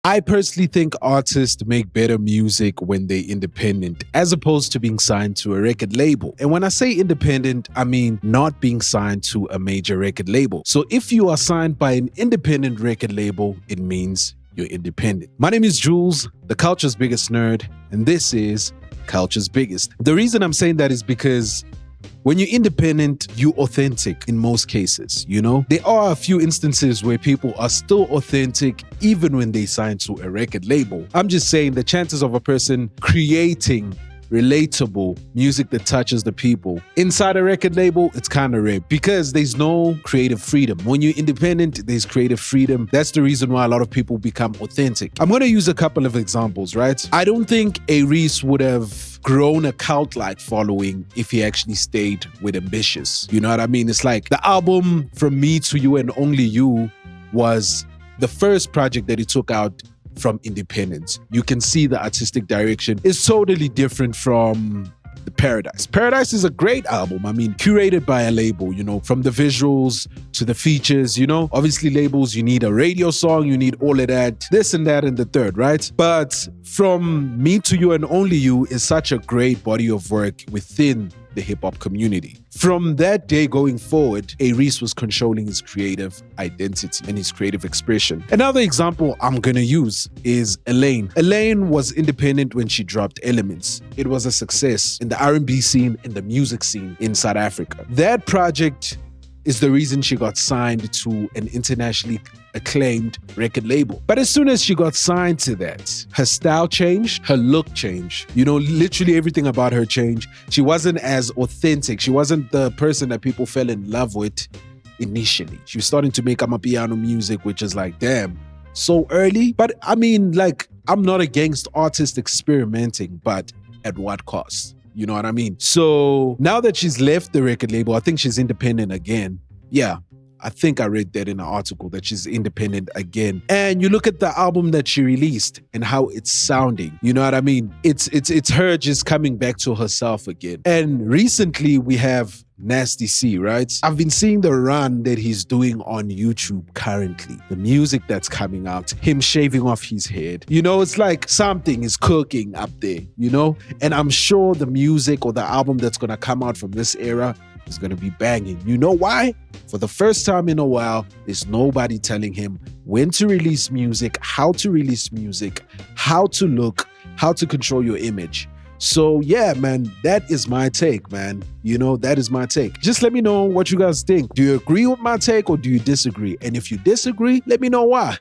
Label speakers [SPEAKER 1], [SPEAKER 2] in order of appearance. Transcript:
[SPEAKER 1] I personally think artists make better music when they're independent as opposed to being signed to a record label. And when I say independent, I mean not being signed to a major record label. So if you are signed by an independent record label, it means you're independent. My name is Jules, the culture's biggest nerd, and this is Culture's Biggest. The reason I'm saying that is because when you're independent, you're authentic in most cases, you know? There are a few instances where people are still authentic even when they sign to a record label. I'm just saying the chances of a person creating relatable music that touches the people inside a record label, it's kind of rare because there's no creative freedom. When you're independent, there's creative freedom. That's the reason why a lot of people become authentic. I'm going to use a couple of examples, right? I don't think Reese would have grown a cult-like following if he actually stayed with Ambitious. You know what I mean? It's like the album From Me to You and Only You was the first project that he took out from independence. You can see the artistic direction is totally different from the Paradise. Paradise is a great album. I mean, curated by a label, you know, from the visuals to the features, you know. Obviously, labels, you need a radio song, you need all of that, this and that and the third, right? But From Me to You and Only You is such a great body of work within the hip-hop community. From that day going forward, Reese was controlling his creative identity and his creative expression. Another example I'm gonna use is Elaine. Elaine was independent when she dropped Elements. It was a success in the R&B scene and the music scene in South Africa. That project is the reason she got signed to an internationally acclaimed record label. But as soon as she got signed to that, her style changed, her look changed. You know, literally everything about her changed. She wasn't as authentic. She wasn't the person that people fell in love with initially. She was starting to make amapiano music, which is like, damn, so early. But I mean, like, I'm not against artists experimenting, but at what cost? You know what I mean? So now that she's left the record label, I think she's independent again. Yeah, I think I read that in an article that she's independent again. And you look at the album that she released and how it's sounding. You know what I mean? It's her just coming back to herself again. And recently we have Nasty C, right? I've been seeing the run that he's doing on YouTube currently. The music that's coming out, him shaving off his head. You know, it's like something is cooking up there, you know? And I'm sure the music or the album that's gonna come out from this era is gonna be banging. You know why? For the first time in a while, there's nobody telling him when to release music, how to release music, how to look, how to control your image. So yeah, man, that is my take, man. You know, that is my take. Just let me know what you guys think. Do you agree with my take or do you disagree? And if you disagree, let me know why.